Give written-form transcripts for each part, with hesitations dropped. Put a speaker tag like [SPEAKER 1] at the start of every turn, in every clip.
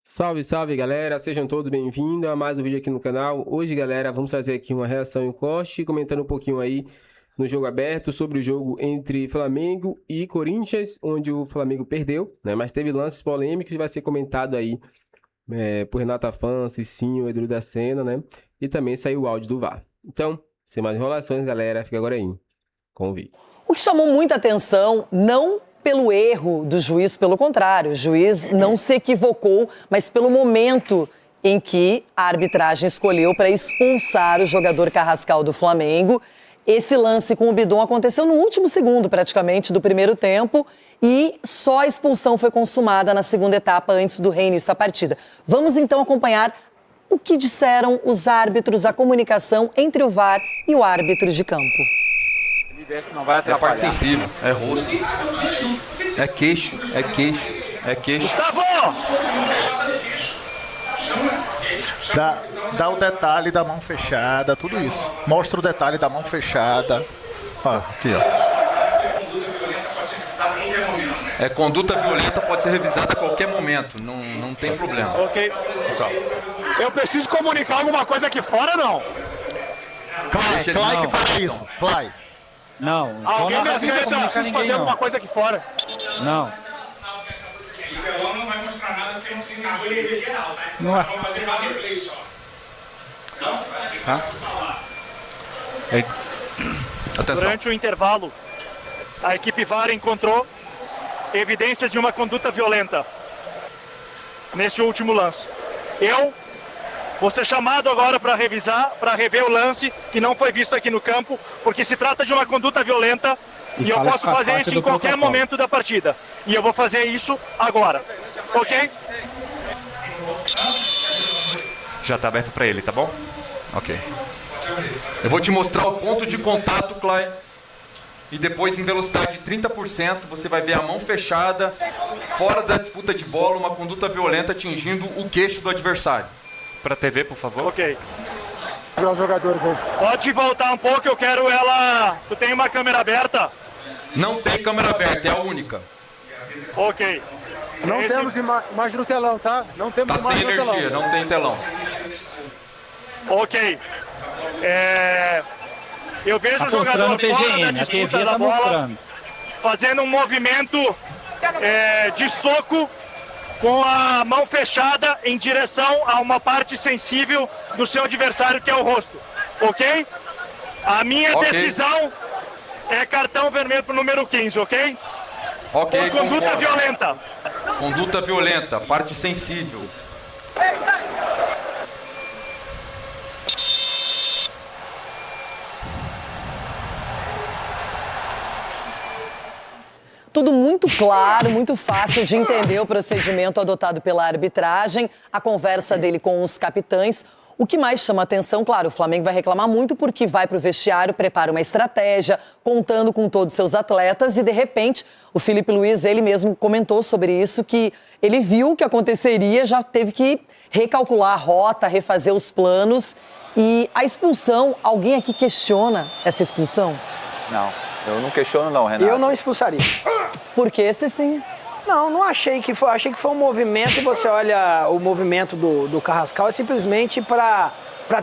[SPEAKER 1] Salve, salve, galera! Sejam todos bem-vindos a mais um vídeo aqui no canal. Hoje, galera, vamos trazer aqui uma reação em corte, comentando um pouquinho aí no jogo aberto sobre o jogo entre Flamengo e Corinthians, onde o Flamengo perdeu, né? Mas teve lances polêmicos e vai ser comentado aí por Renata Fã, Cicinho, Edu da Sena, né? E também saiu o áudio do VAR. Então, sem mais enrolações, galera, fica agora aí com o vídeo.
[SPEAKER 2] O que chamou muita atenção, não pelo erro do juiz, pelo contrário, o juiz não se equivocou, mas pelo momento em que a arbitragem escolheu para expulsar o jogador Carrascal do Flamengo. Esse lance com o Bidon aconteceu no último segundo, praticamente, do primeiro tempo, e só a expulsão foi consumada na segunda etapa, antes do reinício da partida. Vamos então acompanhar o que disseram os árbitros, a comunicação entre o VAR e o árbitro de campo.
[SPEAKER 3] Não vai atrapalhar.
[SPEAKER 4] É a parte sensível, é rosto, é queixo, é queixo, é queixo.
[SPEAKER 3] Gustavo!
[SPEAKER 5] Dá o detalhe da mão fechada, tudo isso. Mostra o detalhe da mão fechada. Ó, aqui, ó.
[SPEAKER 4] É conduta violenta, pode ser revisada a qualquer momento, não tem problema.
[SPEAKER 3] Ok. Pessoal, eu preciso comunicar alguma coisa aqui fora, não?
[SPEAKER 5] Clay que faz isso. Clay.
[SPEAKER 6] Não.
[SPEAKER 3] Alguém me avisa se eu preciso fazer alguma coisa aqui fora.
[SPEAKER 6] Não.
[SPEAKER 7] O telão não vai mostrar nada porque não tem nada de geral, tá?
[SPEAKER 6] Nossa.
[SPEAKER 7] Vai fazer só replay só.
[SPEAKER 4] Tá? Atenção.
[SPEAKER 3] Durante o intervalo, a equipe VAR encontrou evidências de uma conduta violenta neste último lance. Eu vou ser chamado agora para revisar, para rever o lance que não foi visto aqui no campo, porque se trata de uma conduta violenta e eu posso fazer isso em qualquer momento da partida. E eu vou fazer isso agora. Ok?
[SPEAKER 4] Já tá aberto pra ele, tá bom? Ok. Eu vou te mostrar o ponto de contato, Clay. E depois, em velocidade de 30%, você vai ver a mão fechada, fora da disputa de bola, uma conduta violenta atingindo o queixo do adversário. Pra TV, por favor.
[SPEAKER 3] Ok. Para os jogadores aí. Pode voltar um pouco, eu quero ela... Tu tem uma câmera aberta?
[SPEAKER 4] Não tem câmera aberta, é a única.
[SPEAKER 3] Ok.
[SPEAKER 8] Não temos imagem no telão, tá? Não temos
[SPEAKER 4] Tá sem
[SPEAKER 8] imagem no
[SPEAKER 4] energia,
[SPEAKER 8] telão.
[SPEAKER 4] não tem telão.
[SPEAKER 3] Ok. Eu vejo o jogador fora da disputa da bola, fazendo um movimento de soco com a mão fechada em direção a uma parte sensível do seu adversário, que é o rosto. Ok? A minha decisão é cartão vermelho pro número 15, ok?
[SPEAKER 4] Ok,
[SPEAKER 3] Por conduta
[SPEAKER 4] concordo.
[SPEAKER 3] violenta.
[SPEAKER 4] Conduta violenta, parte sensível.
[SPEAKER 2] Tudo muito claro, muito fácil de entender o procedimento adotado pela arbitragem, a conversa dele com os capitães. O que mais chama atenção, claro, o Flamengo vai reclamar muito porque vai para o vestiário, prepara uma estratégia, contando com todos os seus atletas e, de repente, o Felipe Luiz, ele mesmo comentou sobre isso, que ele viu o que aconteceria, já teve que recalcular a rota, refazer os planos. E a expulsão, alguém aqui questiona essa expulsão?
[SPEAKER 9] Não, eu não questiono não, Renato.
[SPEAKER 10] Eu não expulsaria.
[SPEAKER 2] Por quê, Cicinho?
[SPEAKER 10] Não achei que foi. Achei que foi um movimento, e você olha o movimento do Carrascal, é simplesmente para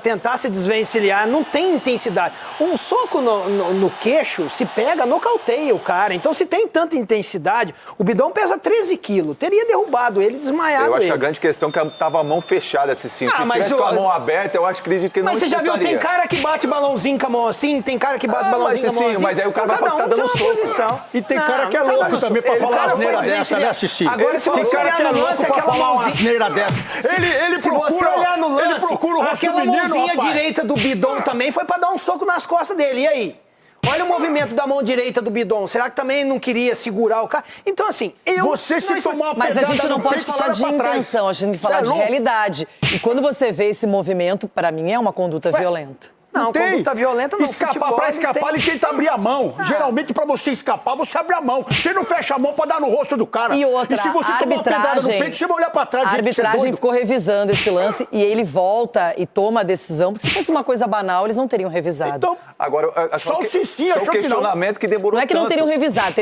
[SPEAKER 10] tentar se desvencilhar, não tem intensidade. Um soco no queixo, se pega, nocauteia o cara. Então, se tem tanta intensidade, o Bidon pesa 13 quilos, teria derrubado ele, desmaiado ele.
[SPEAKER 9] Eu acho que a grande questão é que tava a mão fechada, se sim. Se tivesse com a mão aberta, eu acredito que não
[SPEAKER 10] Mas você já viu, tem cara que bate balãozinho com a mão assim, tem cara que bate balãozinho com a mão assim.
[SPEAKER 9] Mas aí o cara vai estar dando soco.
[SPEAKER 10] Posição.
[SPEAKER 5] E tem cara que é louco também pra falar asneira dessa, né, Xixi?
[SPEAKER 10] Agora, se
[SPEAKER 5] tem
[SPEAKER 10] você
[SPEAKER 5] cara que é
[SPEAKER 10] olhar no
[SPEAKER 5] louco
[SPEAKER 10] lance,
[SPEAKER 5] pra
[SPEAKER 10] aquela
[SPEAKER 5] falar uma
[SPEAKER 10] mãozinha...
[SPEAKER 5] asneira dessa. Ele
[SPEAKER 10] Se você olhar no lance,
[SPEAKER 5] ele procura o rosto do
[SPEAKER 10] aquela
[SPEAKER 5] menino,
[SPEAKER 10] mãozinha
[SPEAKER 5] rapaz.
[SPEAKER 10] direita do Bidon também foi pra dar um soco nas costas dele. E aí? Olha o movimento da mão direita do Bidon. Será que também não queria segurar o cara? Então, assim,
[SPEAKER 5] Você se tomar uma
[SPEAKER 2] Mas a
[SPEAKER 5] pegada
[SPEAKER 2] gente não
[SPEAKER 5] no
[SPEAKER 2] pode
[SPEAKER 5] peito,
[SPEAKER 2] falar de
[SPEAKER 5] olha pra trás.
[SPEAKER 2] intenção, a gente tem que falar de realidade. E quando você vê esse movimento, pra mim é uma conduta violenta.
[SPEAKER 10] Não, conduta violenta não.
[SPEAKER 6] Escapar, pra escapar, ele tenta abrir a mão. Geralmente, pra você escapar, você abre a mão. Você não fecha a mão pra dar no rosto do cara.
[SPEAKER 2] E outra,
[SPEAKER 6] se você tomar uma pedrada no peito, você vai olhar pra trás.
[SPEAKER 2] A arbitragem ficou revisando esse lance e ele volta e toma a decisão. Porque se fosse uma coisa banal, eles não teriam revisado.
[SPEAKER 6] Então,
[SPEAKER 9] agora,
[SPEAKER 6] só o Cicinho achou que não.
[SPEAKER 9] Questionamento que demorou
[SPEAKER 2] Não é que não
[SPEAKER 9] tanto.
[SPEAKER 2] teriam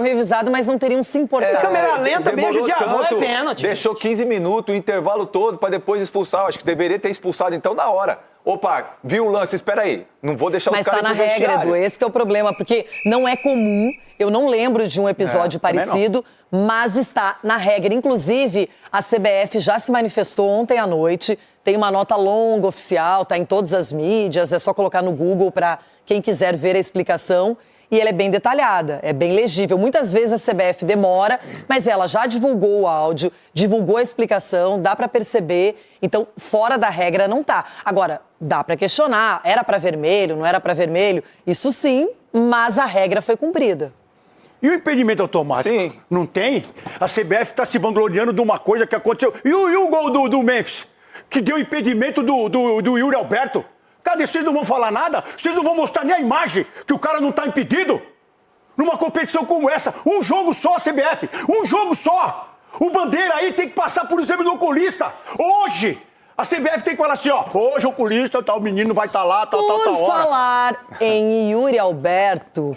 [SPEAKER 2] revisado, mas não teriam se importado.
[SPEAKER 10] Câmera lenta, beijo de avó, é
[SPEAKER 9] tanto,
[SPEAKER 10] pênalti.
[SPEAKER 9] Deixou 15 minutos, o intervalo todo, pra depois expulsar. Acho que deveria ter expulsado então na hora. Opa, viu o lance, espera aí. Não vou deixar os caras
[SPEAKER 2] Mas tá na regra, Edu, esse que é o problema, porque não é comum, eu não lembro de um episódio parecido, mas está na regra. Inclusive, a CBF já se manifestou ontem à noite, tem uma nota longa oficial, tá em todas as mídias, é só colocar no Google para quem quiser ver a explicação. E ela é bem detalhada, é bem legível. Muitas vezes a CBF demora, mas ela já divulgou o áudio, divulgou a explicação, dá para perceber. Então, fora da regra não tá. Agora, dá para questionar, era para vermelho, não era para vermelho? Isso sim, mas a regra foi cumprida.
[SPEAKER 6] E o impedimento automático?
[SPEAKER 9] Sim.
[SPEAKER 6] Não tem? A CBF está se vangloriando de uma coisa que aconteceu. E o gol do Memphis? Que deu impedimento do Yuri Alberto? Cadê? Vocês não vão falar nada? Vocês não vão mostrar nem a imagem que o cara não está impedido? Numa competição como essa, um jogo só, CBF, um jogo só. O Bandeira aí tem que passar por exame do oculista. Hoje, a CBF tem que falar assim, ó, hoje o oculista, tal, o menino vai estar lá, tal hora.
[SPEAKER 2] Por falar em Yuri Alberto,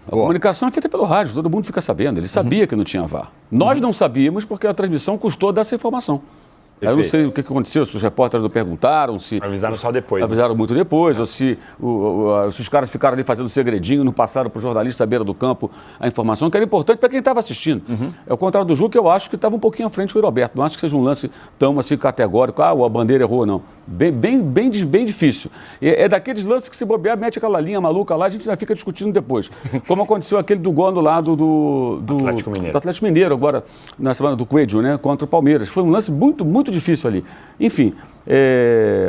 [SPEAKER 11] A comunicação é feita pelo rádio, todo mundo fica sabendo. Ele sabia que não tinha VAR. Nós não sabíamos porque a transmissão custou dessa informação. Aí eu não sei o que aconteceu, se os repórteres não perguntaram, se...
[SPEAKER 12] Avisaram só depois.
[SPEAKER 11] Avisaram muito depois, ou se os caras ficaram ali fazendo segredinho, não passaram para o jornalista à beira do campo a informação, que era importante para quem estava assistindo. É o contrário do Ju, que eu acho que estava um pouquinho à frente do Roberto. Não acho que seja um lance tão assim categórico, a Bandeira errou, não. Bem difícil. É daqueles lances que se bobear, mete aquela linha maluca lá, a gente já fica discutindo depois. Como aconteceu aquele do gol anulado do Atlético Mineiro, agora, na semana do Coelho, né, contra o Palmeiras. Foi um lance muito difícil ali. Enfim,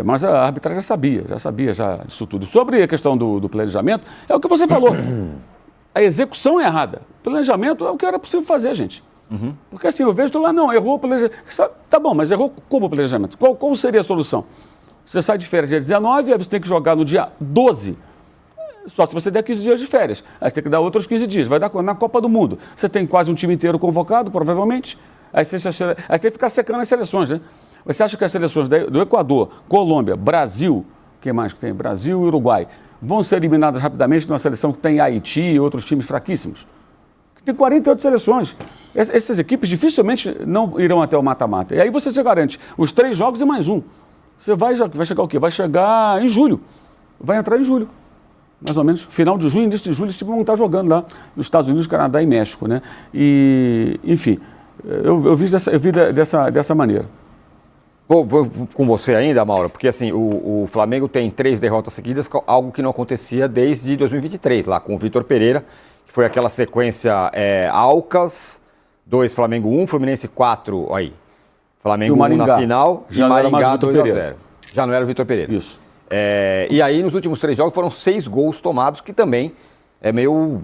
[SPEAKER 11] mas a arbitragem já sabia disso tudo. Sobre a questão do planejamento, é o que você falou. A execução é errada. O planejamento é o que era possível fazer, gente. Porque assim, eu vejo, não, errou o planejamento. Tá bom, mas errou como o planejamento? Qual seria a solução? Você sai de férias dia 19, aí você tem que jogar no dia 12. Só se você der 15 dias de férias. Aí você tem que dar outros 15 dias. Vai dar na Copa do Mundo. Você tem quase um time inteiro convocado, provavelmente. Aí você tem que ficar secando as seleções, né? Você acha que as seleções do Equador, Colômbia, Brasil, quem mais que tem? Brasil e Uruguai, vão ser eliminadas rapidamente numa seleção que tem Haiti e outros times fraquíssimos? Tem 48 seleções. Essas equipes dificilmente não irão até o mata-mata. E aí você se garante os 3 jogos e mais um. Você vai chegar o quê? Vai chegar em julho. Vai entrar em julho. Mais ou menos. Final de junho, início de julho, esse time vão estar jogando lá nos Estados Unidos, Canadá e México, né? E, enfim, eu vi dessa maneira.
[SPEAKER 12] Vou com você ainda, Mauro, porque assim, o Flamengo tem 3 derrotas seguidas, algo que não acontecia desde 2023, lá com o Vitor Pereira, que foi aquela sequência Alcas, 2 Flamengo 1, Fluminense 4, aí. Flamengo 1 na final e Maringá 2-0. Já não era o Vitor Pereira.
[SPEAKER 11] Isso.
[SPEAKER 12] E aí, nos últimos 3 jogos, foram 6 gols tomados, que também é meio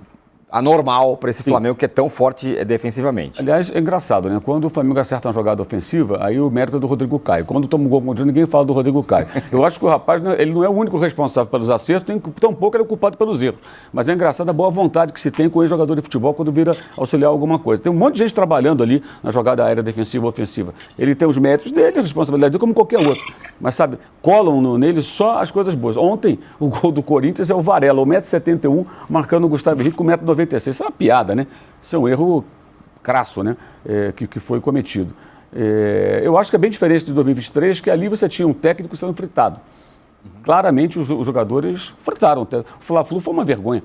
[SPEAKER 12] anormal para esse Flamengo que é tão forte defensivamente.
[SPEAKER 11] Aliás, é engraçado, né? Quando o Flamengo acerta uma jogada ofensiva, aí o mérito é do Rodrigo Caio. Quando toma um gol contra ninguém fala do Rodrigo Caio. Eu acho que o rapaz, ele não é o único responsável pelos acertos, tampouco ele é o culpado pelos erros. Mas é engraçado a boa vontade que se tem com o ex-jogador de futebol quando vira auxiliar alguma coisa. Tem um monte de gente trabalhando ali na jogada aérea defensiva ou ofensiva. Ele tem os méritos dele, a responsabilidade dele, como qualquer outro. Mas, sabe, colam nele só as coisas boas. Ontem, o gol do Corinthians é o Varela, 1,71 m, marcando o Gustavo Henrique com 1,96 m. Isso é uma piada, né? Isso é um erro crasso, né? Que foi cometido. Eu acho que é bem diferente de 2023, que ali você tinha um técnico sendo fritado. Claramente os jogadores fritaram. O Fla-Flu foi uma vergonha.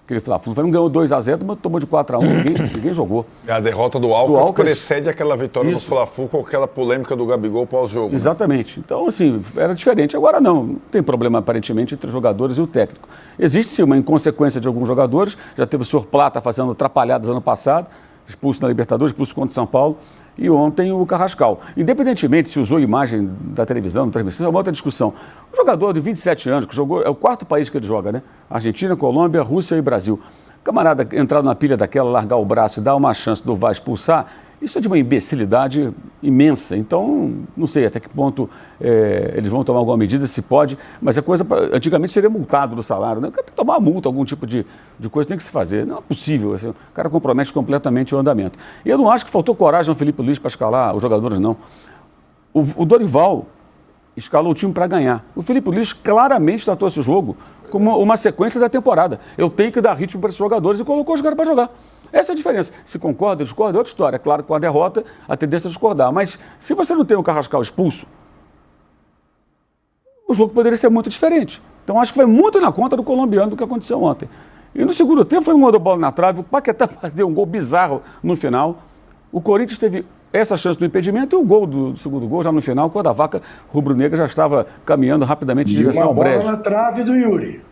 [SPEAKER 11] Aquele Fla-Flu ganhou 2-0, mas tomou de 4-1, ninguém jogou.
[SPEAKER 13] A derrota do Alcas precede aquela vitória do Fla-Flu com aquela polêmica do Gabigol pós-jogo.
[SPEAKER 11] Exatamente. Né? Então, assim, era diferente. Agora não tem problema aparentemente entre os jogadores e o técnico. Existe sim uma inconsequência de alguns jogadores, já teve o senhor Plata fazendo atrapalhadas ano passado, expulso na Libertadores, expulso contra o São Paulo, e ontem o Carrascal. Independentemente se usou imagem da televisão, da transmissão, é uma outra discussão. O jogador de 27 anos, que jogou, é o 4º país que ele joga, né? Argentina, Colômbia, Rússia e Brasil. Camarada entrar na pilha daquela, largar o braço e dar uma chance do VAR expulsar, Isso é de uma imbecilidade imensa. Então, não sei até que ponto eles vão tomar alguma medida, se pode, mas a coisa, antigamente, seria multado do salário. Né? Tem que tomar multa, algum tipo de coisa tem que se fazer. Não é possível. Assim, o cara compromete completamente o andamento. E eu não acho que faltou coragem ao Felipe Luiz para escalar os jogadores, não. O Dorival escalou o time para ganhar. O Felipe Luiz claramente tratou esse jogo como uma sequência da temporada. Eu tenho que dar ritmo para esses jogadores e colocou os caras para jogar. Essa é a diferença. Se concorda, discorda, é outra história. Claro que com a derrota, a tendência é discordar. Mas se você não tem o Carrascal expulso, o jogo poderia ser muito diferente. Então acho que vai muito na conta do colombiano do que aconteceu ontem. E no segundo tempo foi um mandou bola na trave, o Paquetá deu um gol bizarro no final. O Corinthians teve essa chance do impedimento e o gol do segundo gol já no final, quando a vaca rubro-negra já estava caminhando rapidamente em direção ao brejo.
[SPEAKER 14] Bola na trave do Yuri.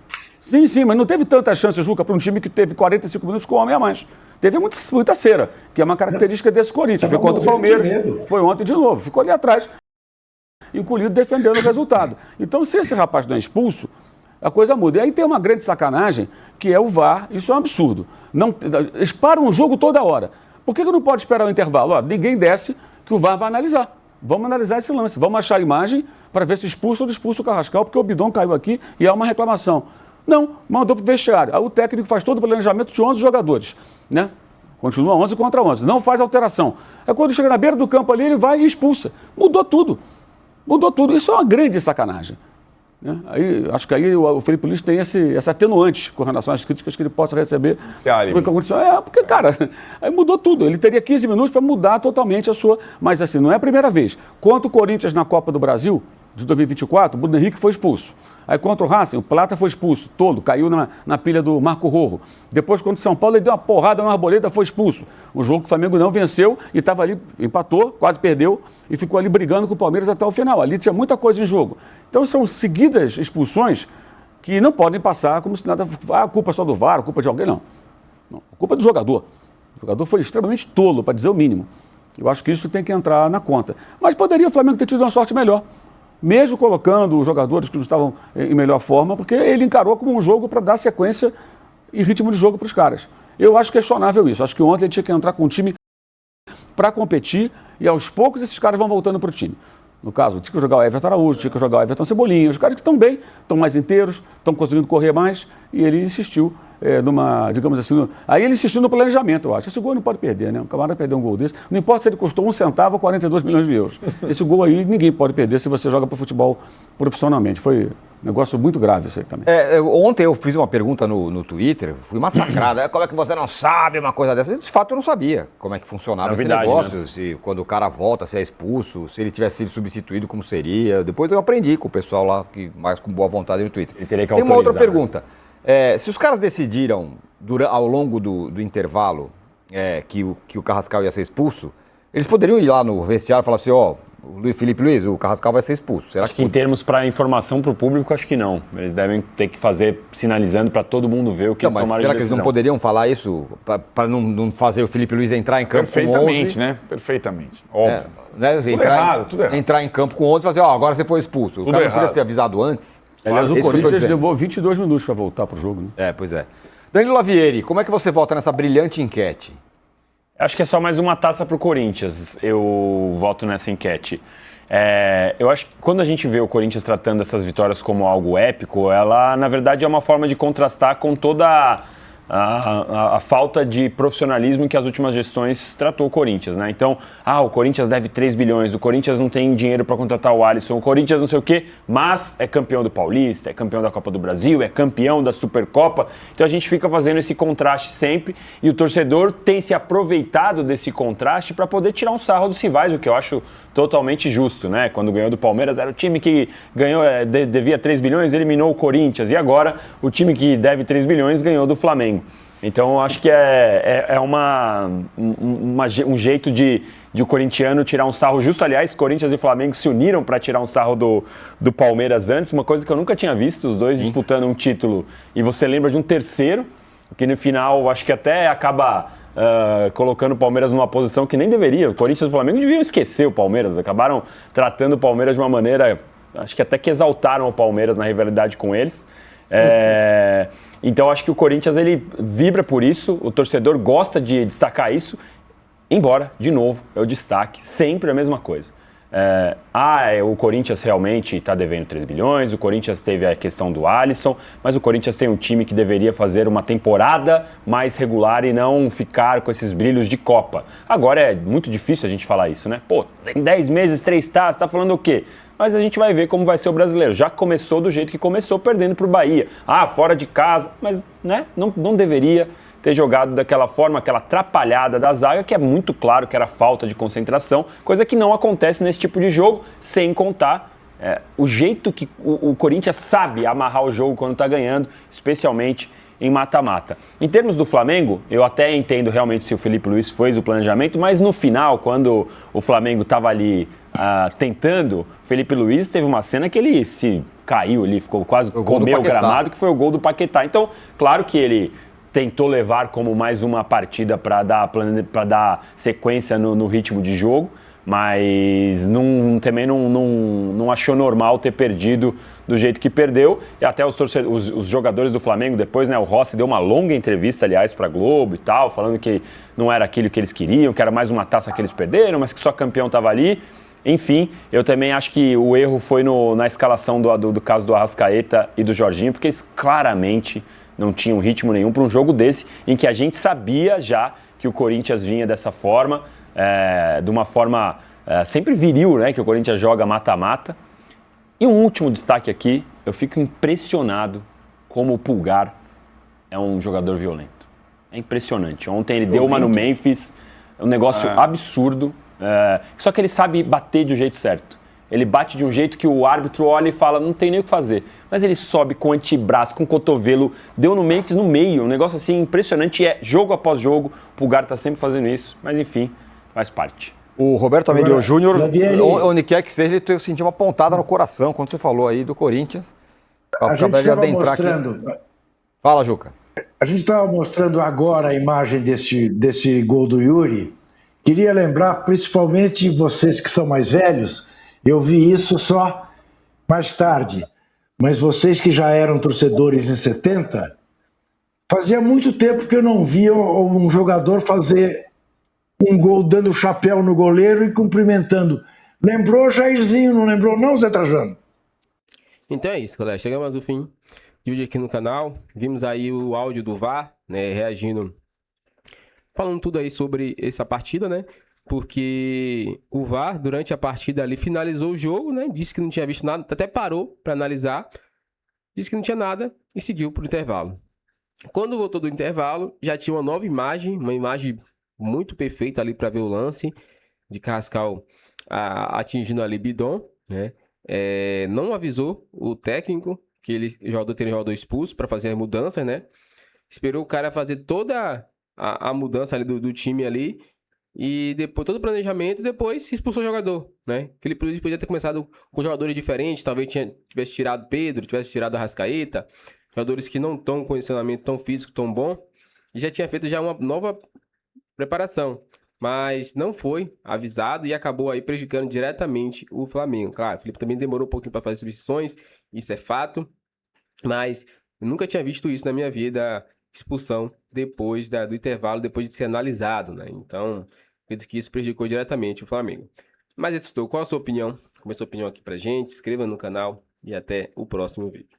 [SPEAKER 11] Sim, mas não teve tanta chance, Juca, para um time que teve 45 minutos com um homem a mais. Teve muita cera, que é uma característica desse Corinthians. Foi contra o Palmeiras, foi ontem de novo, ficou ali atrás, encolhido, defendendo o resultado. Então, se esse rapaz não é expulso, a coisa muda. E aí tem uma grande sacanagem, que é o VAR. Isso é um absurdo. Eles param o jogo toda hora. Por que não pode esperar o intervalo? Ó, ninguém desce, que o VAR vai analisar. Vamos analisar esse lance. Vamos achar a imagem para ver se expulsa ou não expulsa o Carrascal, porque o Bidon caiu aqui e há uma reclamação. Não, mandou para o vestiário. Aí o técnico faz todo o planejamento de 11 jogadores, né? Continua 11 contra 11, não faz alteração. Aí quando chega na beira do campo ali, ele vai e expulsa. Mudou tudo. Isso é uma grande sacanagem. Né? Aí, acho que aí o Felipe Luiz tem esse atenuante com relação às críticas que ele possa receber. Porque, cara, aí mudou tudo. Ele teria 15 minutos para mudar totalmente a sua... Mas assim, não é a primeira vez. Contra o Corinthians na Copa do Brasil, de 2024, o Bruno Henrique foi expulso. Aí contra o Racing, o Plata foi expulso, todo, caiu na pilha do Marco Rorro. Depois, contra o São Paulo, ele deu uma porrada na Arboleda, foi expulso. O jogo que o Flamengo não venceu e estava ali, empatou, quase perdeu e ficou ali brigando com o Palmeiras até o final. Ali tinha muita coisa em jogo. Então são seguidas expulsões que não podem passar como se nada... a culpa é só do VAR, a culpa de alguém, não. A culpa é do jogador. O jogador foi extremamente tolo, para dizer o mínimo. Eu acho que isso tem que entrar na conta. Mas poderia o Flamengo ter tido uma sorte melhor. Mesmo colocando os jogadores que não estavam em melhor forma, porque ele encarou como um jogo para dar sequência e ritmo de jogo para os caras. Eu acho questionável isso. Acho que ontem ele tinha que entrar com um time para competir e aos poucos esses caras vão voltando para o time. No caso, tinha que jogar o Everton Araújo, tinha que jogar o Everton Cebolinha. Os caras que estão bem, estão mais inteiros, estão conseguindo correr mais e ele insistiu digamos assim, aí ele insistiu no planejamento, eu acho. Esse gol não pode perder, né? O camarada perdeu um gol desse. Não importa se ele custou 1 centavo ou 42 milhões de euros. Esse gol aí ninguém pode perder se você joga para futebol profissionalmente. Foi um negócio muito grave isso aí também.
[SPEAKER 12] Ontem eu fiz uma pergunta no Twitter, fui massacrado. Como é que você não sabe uma coisa dessa? De fato eu não sabia como é que funcionava esse negócio, né? Se quando o cara volta, se é expulso, se ele tivesse sido substituído, como seria. Depois eu aprendi com o pessoal lá, que mais com boa vontade no Twitter. Tem uma outra pergunta. Se os caras decidiram, ao longo do intervalo, que o Carrascal ia ser expulso, eles poderiam ir lá no vestiário e falar assim, o Felipe Luiz, o Carrascal vai ser expulso. Será que em termos para informação para o público, acho que não. Eles devem ter que fazer, sinalizando para todo mundo ver o que eles tomaram de decisão. Será que eles não poderiam falar isso para não fazer o Felipe Luiz entrar em campo com 11?
[SPEAKER 13] Perfeitamente, né? Perfeitamente. Óbvio.
[SPEAKER 12] Tudo errado. Entrar em campo com 11 e fazer, agora você foi expulso. O cara não podia ser avisado antes?
[SPEAKER 11] Aliás, o Corinthians levou 22 minutos para voltar para o jogo, né?
[SPEAKER 12] Pois é. Danilo Lavieri, como é que você vota nessa brilhante enquete?
[SPEAKER 15] Acho que é só mais uma taça para o Corinthians. Eu voto nessa enquete. Eu acho que quando a gente vê o Corinthians tratando essas vitórias como algo épico, ela, na verdade, é uma forma de contrastar com toda a falta de profissionalismo que as últimas gestões tratou o Corinthians, né? Então, o Corinthians deve 3 bilhões, o Corinthians não tem dinheiro para contratar o Alisson, o Corinthians não sei o quê, mas é campeão do Paulista, é campeão da Copa do Brasil, é campeão da Supercopa. Então a gente fica fazendo esse contraste sempre e o torcedor tem se aproveitado desse contraste para poder tirar um sarro dos rivais, o que eu acho totalmente justo, né? Quando ganhou do Palmeiras, era o time que ganhou, devia 3 bilhões, eliminou o Corinthians, e agora o time que deve 3 bilhões ganhou do Flamengo. Então, eu acho que é um jeito de o corintiano tirar um sarro justo. Aliás, Corinthians e Flamengo se uniram para tirar um sarro do Palmeiras antes, uma coisa que eu nunca tinha visto, os dois disputando um título, e você lembra de um terceiro, que no final acho que até acaba colocando o Palmeiras numa posição que nem deveria. O Corinthians e o Flamengo deviam esquecer o Palmeiras, acabaram tratando o Palmeiras de uma maneira, acho que até que exaltaram o Palmeiras na rivalidade com eles. Então acho que o Corinthians ele vibra por isso, o torcedor gosta de destacar isso. Embora, de novo, é o destaque, sempre a mesma coisa. O Corinthians realmente está devendo 3 bilhões, o Corinthians teve a questão do Alisson, mas o Corinthians tem um time que deveria fazer uma temporada mais regular e não ficar com esses brilhos de Copa. Agora é muito difícil a gente falar isso, né? Pô, em 10 meses, 3 taças, tá falando o quê? Mas a gente vai ver como vai ser o brasileiro. Já começou do jeito que começou, perdendo pro Bahia. Fora de casa, mas né, não deveria ter jogado daquela forma, aquela atrapalhada da zaga, que é muito claro que era falta de concentração, coisa que não acontece nesse tipo de jogo, sem contar o jeito que o Corinthians sabe amarrar o jogo quando está ganhando, especialmente em mata-mata. Em termos do Flamengo, eu até entendo realmente se o Felipe Luiz fez o planejamento, mas no final, quando o Flamengo estava ali tentando, o Felipe Luiz teve uma cena que ele se caiu ali, ficou quase comeu o gramado, que foi o gol do Paquetá. Então, claro que ele tentou levar como mais uma partida para dar sequência no ritmo de jogo, mas também não achou normal ter perdido do jeito que perdeu. E até os jogadores do Flamengo depois, né, o Rossi deu uma longa entrevista, aliás, para a Globo e tal, falando que não era aquilo que eles queriam, que era mais uma taça que eles perderam, mas que só campeão estava ali. Enfim, eu também acho que o erro foi na escalação do caso do Arrascaeta e do Jorginho, porque eles claramente não tinham ritmo nenhum para um jogo desse, em que a gente sabia já que o Corinthians vinha dessa forma, de uma forma sempre viril, né, que o Corinthians joga mata-mata. E um último destaque aqui, eu fico impressionado como o Pulgar é um jogador violento. É impressionante. Ontem ele deu uma no Memphis, um negócio absurdo, só que ele sabe bater de um jeito certo. Ele bate de um jeito que o árbitro olha e fala, não tem nem o que fazer. Mas ele sobe com o antebraço, com o cotovelo, deu no Memphis no meio, um negócio assim impressionante. E jogo após jogo, o Pulgar tá sempre fazendo isso. Mas enfim, faz parte.
[SPEAKER 12] O Roberto Amedeo Júnior, onde quer que seja, ele sentiu uma pontada no coração quando você falou aí do Corinthians.
[SPEAKER 14] A gente estava mostrando...
[SPEAKER 12] Fala, Juca.
[SPEAKER 14] A gente estava mostrando agora a imagem desse gol do Yuri. Queria lembrar, principalmente vocês que são mais velhos, eu vi isso só mais tarde, mas vocês que já eram torcedores em 70, fazia muito tempo que eu não via um jogador fazer um gol dando chapéu no goleiro e cumprimentando. Lembrou Jairzinho, não lembrou não, Zé Trajano?
[SPEAKER 1] Então é isso, galera. Chegamos ao fim de hoje aqui no canal. Vimos aí o áudio do VAR, né, reagindo, falando tudo aí sobre essa partida, né? Porque o VAR, durante a partida ali, finalizou o jogo, né? Disse que não tinha visto nada, até parou para analisar. Disse que não tinha nada e seguiu pro intervalo. Quando voltou do intervalo, já tinha uma nova imagem, uma imagem muito perfeita ali para ver o lance de Carrascal atingindo ali Bidon, né? Não avisou o técnico que o jogador teria um jogador expulso para fazer as mudanças, né? Esperou o cara fazer toda a mudança ali do time ali. E depois, todo o planejamento, depois se expulsou o jogador, né? Felipe Luiz podia ter começado com jogadores diferentes, talvez tivesse tirado Pedro, tivesse tirado Arrascaeta, jogadores que não estão com condicionamento tão físico, tão bom, e já tinha feito já uma nova preparação, mas não foi avisado e acabou aí prejudicando diretamente o Flamengo. Claro, o Felipe também demorou um pouquinho para fazer substituições, isso é fato, mas eu nunca tinha visto isso na minha vida, expulsão depois do intervalo, depois de ser analisado, né? Então, acredito que isso prejudicou diretamente o Flamengo. Mas isso estou. Qual a sua opinião? Como é a sua opinião aqui pra gente? Se inscreva no canal e até o próximo vídeo.